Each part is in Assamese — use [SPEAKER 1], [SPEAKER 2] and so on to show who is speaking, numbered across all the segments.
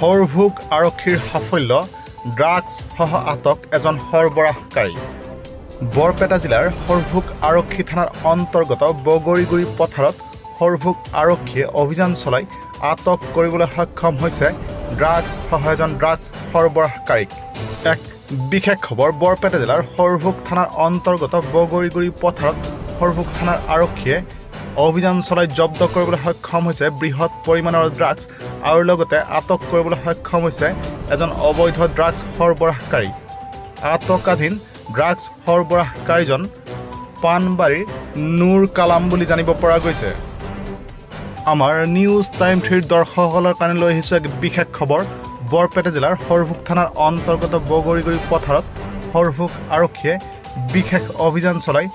[SPEAKER 1] হৰভোগ আৰক্ষীৰ সাফল্য ড্ৰাগছ সহ আটক এজন সৰবৰাহকাৰী বৰপেটা জিলাৰ হৰভোগ আৰক্ষী থানাৰ অন্তৰ্গত বগৰীগুৰি পথাৰত হৰভোগ আৰক্ষীয়ে অভিযান চলাই আটক কৰিবলৈ সক্ষম হৈছে ড্ৰাগছ সহ এজন ড্ৰাগছ সৰবৰাহকাৰীক এক বিশেষ খবৰ বৰপেটা জিলাৰ হৰভোগ থানাৰ অন্তৰ্গত বগৰীগুৰি পথাৰত হৰভোগ থানাৰ আৰক্ষীয়ে অভিযান চলাই জব্দ কৰিবলৈ সক্ষম হৈছে বৃহৎ পৰিমাণৰ ড্ৰাগছ আৰু লগতে আটক কৰিবলৈ সক্ষম হৈছে এজন অবৈধ ড্ৰাগছ সৰবৰাহকাৰী আটকাধীন ড্ৰাগছ সৰবৰাহকাৰীজন পানবাৰীৰ নুৰ কালাম বুলি জানিব পৰা গৈছে আমাৰ নিউজ টাইম 3 দৰ্শকসকলৰ কাৰণে লৈ আহিছো এক বিশেষ খবৰ বৰপেটা জিলাৰ হৰভোগ থানাৰ অন্তৰ্গত বগৰীগুৰি পথাৰত হৰভোগ আৰক্ষীয়ে বিশেষ অভিযান চলাই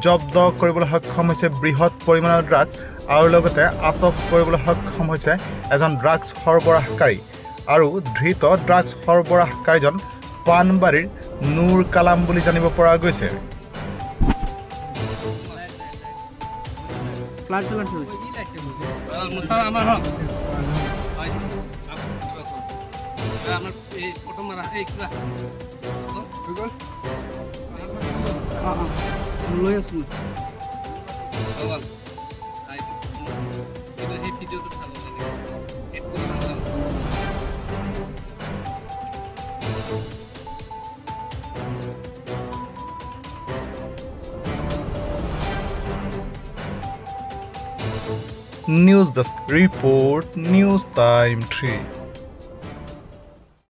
[SPEAKER 1] জব্দ কৰিবলৈ সক্ষম হৈছে বৃহৎ পৰিমাণৰ ড্ৰাগছ আৰু লগতে আটক কৰিবলৈ সক্ষম হৈছে এজন ড্ৰাগছ সৰবৰাহকাৰী আৰু ধৃত ড্ৰাগছ সৰবৰাহকাৰীজন পানবাৰীৰ নুৰ কালাম বুলি জানিব পৰা গৈছে News Desk Report News Time 3